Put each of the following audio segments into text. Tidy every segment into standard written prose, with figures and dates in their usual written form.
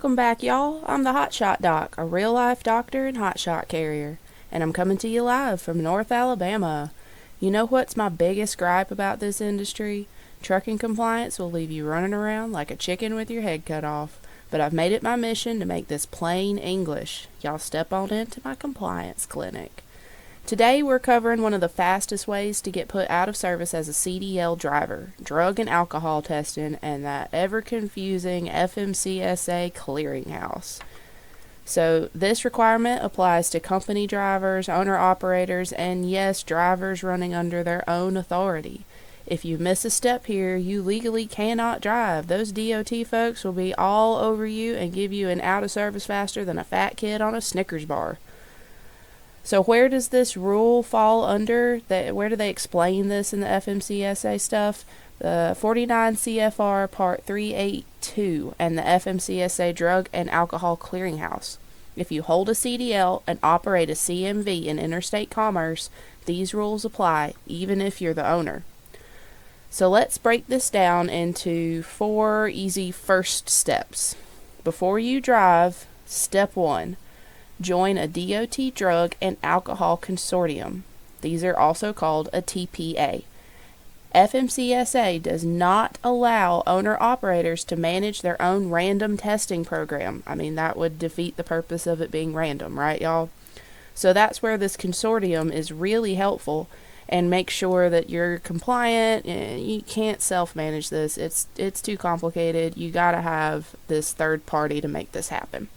Welcome back, y'all. I'm the Hotshot Doc, a real-life doctor and hotshot carrier, and I'm coming to you live from North Alabama. You know what's my biggest gripe about this industry? Trucking compliance will leave you running around like a chicken with your head cut off, but I've made it my mission to make this plain English. Y'all step on into my compliance clinic. Today we're covering one of the fastest ways to get put out of service as a CDL driver, drug and alcohol testing, and that ever-confusing FMCSA Clearinghouse. So this requirement applies to company drivers, owner-operators, and yes, drivers running under their own authority. If you miss a step here, you legally cannot drive. Those DOT folks will be all over you and give you an out of service faster than a fat kid on a Snickers bar. So where does this rule fall under? Where do they explain this in the FMCSA stuff? The 49 CFR Part 382 and the FMCSA Drug and Alcohol Clearinghouse. If you hold a CDL and operate a CMV in interstate commerce, these rules apply even if you're the owner. So let's break this down into 4 easy first steps. Before you drive, step 1. Join a DOT drug and alcohol consortium. These are also called a TPA. FMCSA does not allow owner-operators to manage their own random testing program. I mean, that would defeat the purpose of it being random, right, y'all? So that's where this consortium is really helpful, and make sure that you're compliant. You can't self-manage this. It's too complicated. You gotta have this third party to make this happen.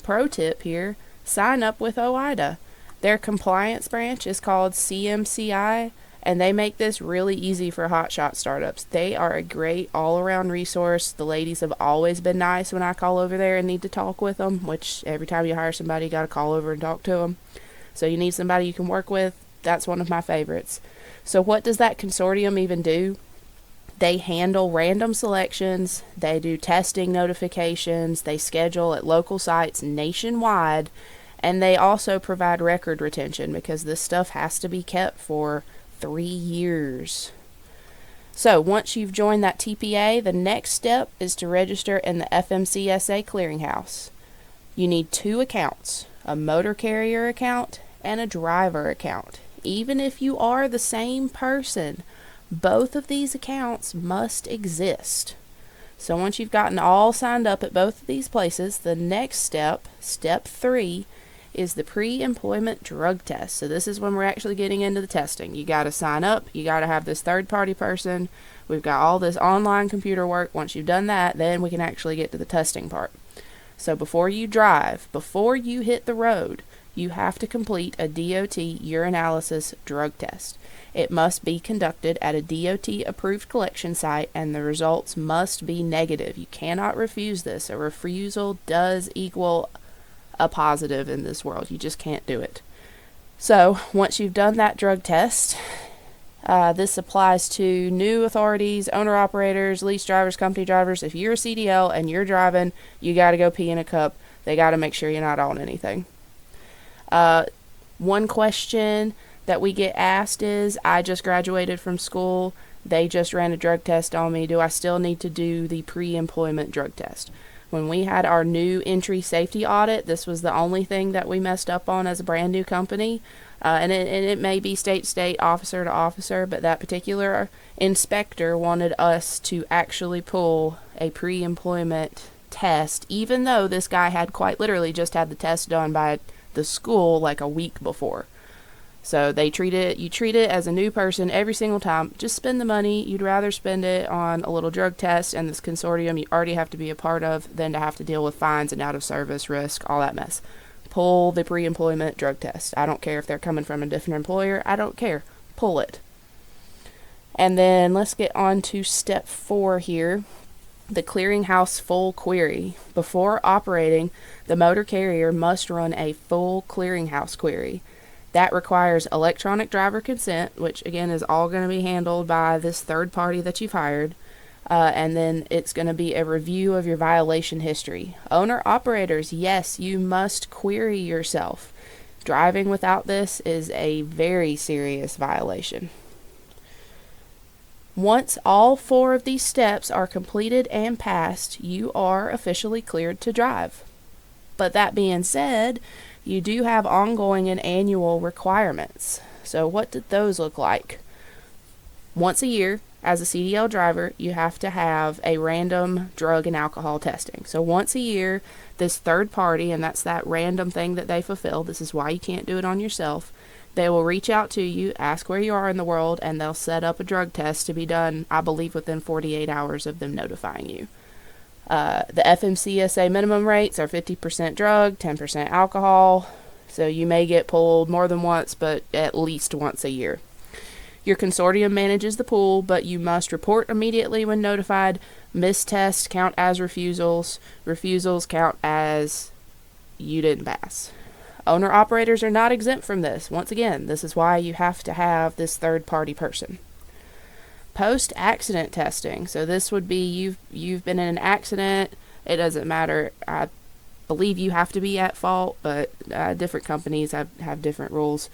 Pro tip here. Sign up with OIDA. Their compliance branch is called CMCI, and they make this really easy for hotshot startups. They are a great all-around resource. The ladies have always been nice when I call over there and need to talk with them, which every time you hire somebody, you got to call over and talk to them. So you need somebody you can work with. That's one of my favorites. So what does that consortium even do? They handle random selections, they do testing notifications, they schedule at local sites nationwide, and they also provide record retention because this stuff has to be kept for 3 years. So once you've joined that TPA, the next step is to register in the FMCSA Clearinghouse. You need 2 accounts, a motor carrier account and a driver account. Even if you are the same person, both of these accounts must exist. So once you've gotten all signed up at both of these places, the next step, step 3, is the pre-employment drug test. So this is when we're actually getting into the testing. You got to sign up. You got to have this third-party person. We've got all this online computer work. Once you've done that, then we can actually get to the testing part. So before you drive, before you hit the road, you have to complete a DOT urinalysis drug test. It must be conducted at a DOT-approved collection site, and the results must be negative. You cannot refuse this. A refusal does equal a positive in this world. You just can't do it. So, once you've done that drug test, this applies to new authorities, owner-operators, lease drivers, company drivers. If you're a CDL and you're driving, you got to go pee in a cup. They got to make sure you're not on anything. One question that we get asked is, I just graduated from school, they just ran a drug test on me, do I still need to do the pre-employment drug test? When we had our new entry safety audit, this was the only thing that we messed up on as a brand new company, and it may be state to state, officer to officer, but that particular inspector wanted us to actually pull a pre-employment test, even though this guy had quite literally just had the test done by the school like a week before. So you treat it as a new person every single time. Just spend the money. You'd rather spend it on a little drug test and this consortium you already have to be a part of than to have to deal with fines and out of service risk, all that mess. Pull the pre-employment drug test. I don't care if they're coming from a different employer. I don't care. Pull it. And then let's get on to step 4 here. The Clearinghouse full query. Before operating, the motor carrier must run a full Clearinghouse query. That requires electronic driver consent, which again is all going to be handled by this third party that you've hired. And then it's going to be a review of your violation history. Owner-operators, yes, you must query yourself. Driving without this is a very serious violation. Once all 4 of these steps are completed and passed, you are officially cleared to drive. But that being said, you do have ongoing and annual requirements. So what did those look like? Once a year, as a CDL driver, you have to have a random drug and alcohol testing. So once a year, this third party, and that's that random thing that they fulfill, this is why you can't do it on yourself, they will reach out to you, ask where you are in the world, and they'll set up a drug test to be done, I believe, within 48 hours of them notifying you. The FMCSA minimum rates are 50% drug, 10% alcohol, so you may get pulled more than once, but at least once a year. Your consortium manages the pool, but you must report immediately when notified. Missed tests count as refusals. Refusals count as you didn't pass. Owner-operators are not exempt from this. Once again, this is why you have to have this third-party person. Post-accident testing. So this would be you've been in an accident. It doesn't matter. I believe you have to be at fault, but different companies have different rules.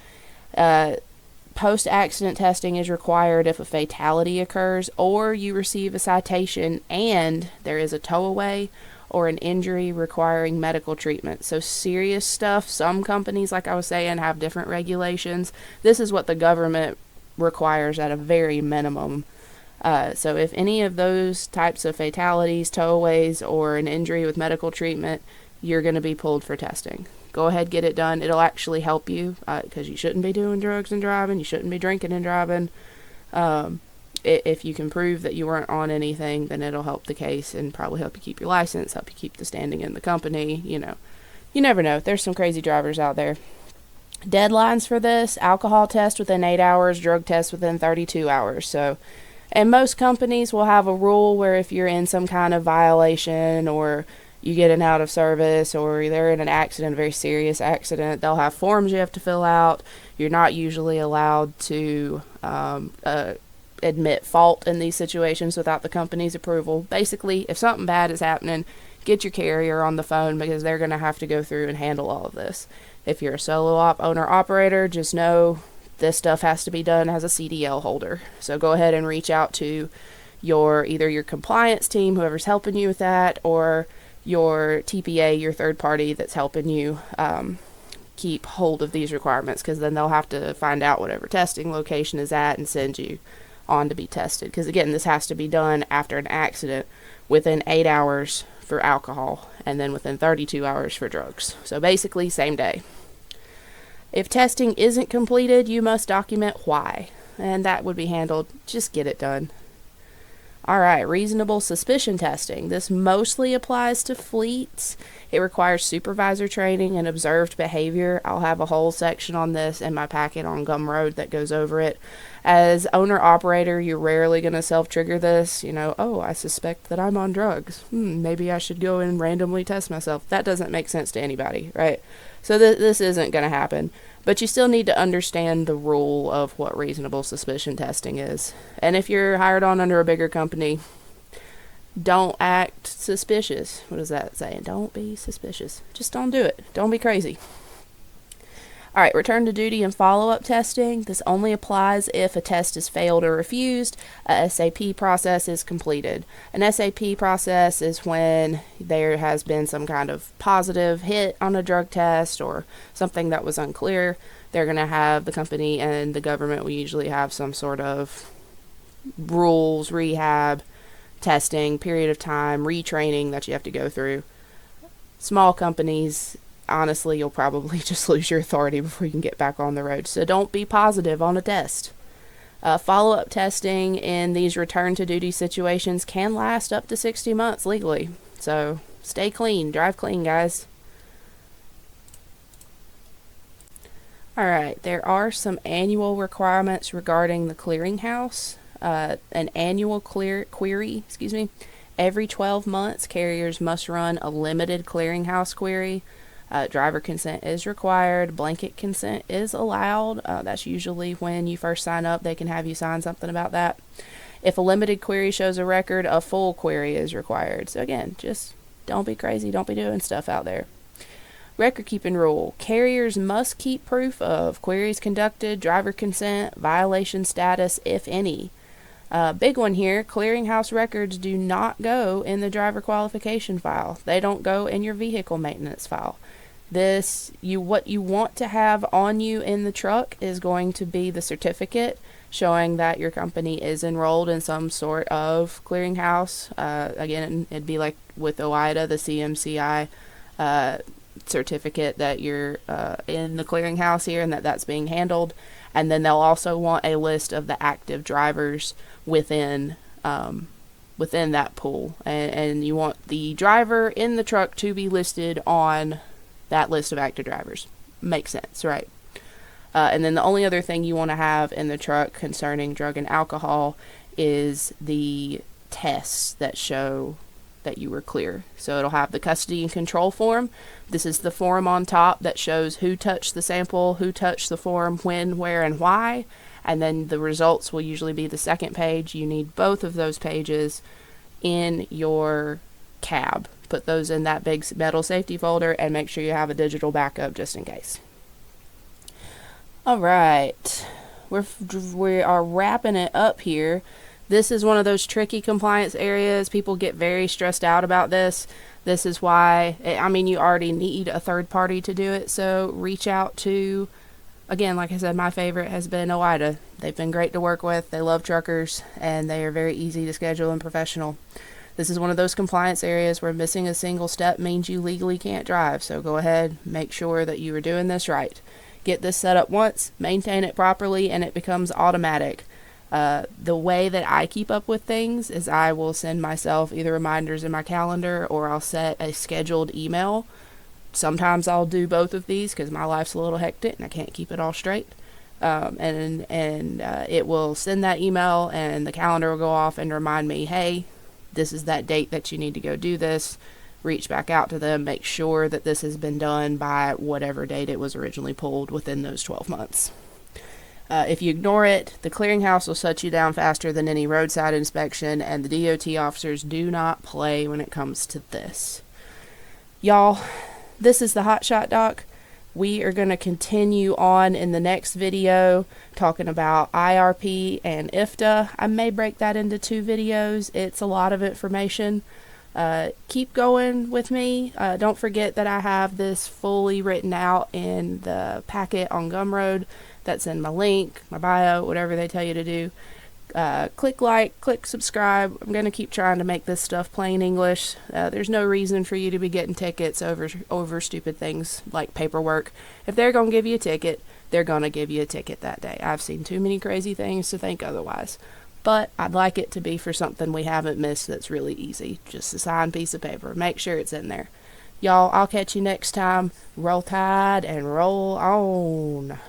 Post-accident testing is required if a fatality occurs or you receive a citation and there is a towaway or an injury requiring medical treatment. So serious stuff. Some companies, like I was saying, have different regulations. This is what the government requires at a very minimum. So if any of those types of fatalities, towaways, or an injury with medical treatment, you're going to be pulled for testing. Go ahead, get it done. It'll actually help you because you shouldn't be doing drugs and driving. You shouldn't be drinking and driving. If you can prove that you weren't on anything, then it'll help the case and probably help you keep your license, help you keep the standing in the company. You never know. There's some crazy drivers out there. Deadlines for this: alcohol test within 8 hours, drug test within 32 hours. So, and most companies will have a rule where if you're in some kind of violation or you get an out of service or they're in an accident, a very serious accident, they'll have forms you have to fill out. You're not usually allowed to admit fault in these situations without the company's approval. Basically, if something bad is happening, get your carrier on the phone because they're going to have to go through and handle all of this. If you're a solo op owner operator, just know this stuff has to be done as a CDL holder. So go ahead and reach out to either your compliance team, whoever's helping you with that, or your TPA, your third party that's helping you keep hold of these requirements, because then they'll have to find out whatever testing location is at and send you on to be tested. Because again, this has to be done after an accident within 8 hours for alcohol and then within 32 hours for drugs. So basically same day. If testing isn't completed, you must document why, and that would be handled. Just get it done. Alright, reasonable suspicion testing. This mostly applies to fleets. It requires supervisor training and observed behavior. I'll have a whole section on this in my packet on Gumroad that goes over it. As owner-operator, you're rarely going to self-trigger this. Oh, I suspect that I'm on drugs. Maybe I should go and randomly test myself. That doesn't make sense to anybody, right? So this isn't going to happen. But you still need to understand the rule of what reasonable suspicion testing is. And if you're hired on under a bigger company, don't act suspicious. What is that saying? Don't be suspicious. Just don't do it. Don't be crazy. Alright, return to duty and follow-up testing. This only applies if a test is failed or refused. A SAP process is completed. An SAP process is when there has been some kind of positive hit on a drug test or something that was unclear. They're going to have, the company and the government will usually have some sort of rules, rehab, testing, period of time, retraining that you have to go through. Small companies, honestly, you'll probably just lose your authority before you can get back on the road. So don't be positive on a test. Follow-up testing in these return to duty situations can last up to 60 months legally. So stay clean. Drive clean, guys. Alright, there are some annual requirements regarding the clearinghouse. An annual query. Every 12 months, carriers must run a limited clearinghouse query. Driver consent is required. Blanket consent is allowed. That's usually when you first sign up. They can have you sign something about that. If a limited query shows a record, a full query is required. So again, just don't be crazy. Don't be doing stuff out there. Record keeping rule. Carriers must keep proof of queries conducted, driver consent, violation status, if any. Big one here, Clearinghouse records do not go in the driver qualification file. They don't go in your vehicle maintenance file. What you want to have on you in the truck is going to be the certificate showing that your company is enrolled in some sort of clearinghouse. Again, it'd be like with OIDA, the CMCI certificate that you're in the clearinghouse here and that's being handled. And then they'll also want a list of the active drivers within that pool. And you want the driver in the truck to be listed on that list of active drivers. Makes sense, right? And then the only other thing you want to have in the truck concerning drug and alcohol is the tests that show that you were clear. So it'll have the custody and control form. This is the form on top that shows who touched the sample, who touched the form, when, where, and why. And then the results will usually be the second page. You need both of those pages in your cab. Put those in that big metal safety folder and make sure you have a digital backup just in case. All right, we are wrapping it up here. This is one of those tricky compliance areas. People get very stressed out about this. This is why, you already need a third party to do it. So reach out to, again, like I said, my favorite has been OIDA. They've been great to work with. They love truckers and they are very easy to schedule and professional. This is one of those compliance areas where missing a single step means you legally can't drive. So go ahead, make sure that you are doing this right. Get this set up once, maintain it properly, and it becomes automatic. The way that I keep up with things is I will send myself either reminders in my calendar or I'll set a scheduled email. Sometimes I'll do both of these because my life's a little hectic and I can't keep it all straight. It will send that email and the calendar will go off and remind me, hey, this is that date that you need to go do this. Reach back out to them, make sure that this has been done by whatever date it was originally pulled within those 12 months. If you ignore it, the clearinghouse will shut you down faster than any roadside inspection, and the DOT officers do not play when it comes to this. Y'all, this is the Hotshot Doc. We are going to continue on in the next video talking about IRP and IFTA. I may break that into 2 videos. It's a lot of information. Keep going with me. Don't forget that I have this fully written out in the packet on Gumroad. That's in my link, my bio, whatever they tell you to do. Click like, click subscribe. I'm going to keep trying to make this stuff plain English. There's no reason for you to be getting tickets over stupid things like paperwork. If they're going to give you a ticket, they're going to give you a ticket that day. I've seen too many crazy things to think otherwise. But I'd like it to be for something we haven't missed that's really easy. Just a signed piece of paper. Make sure it's in there. Y'all, I'll catch you next time. Roll Tide and roll on.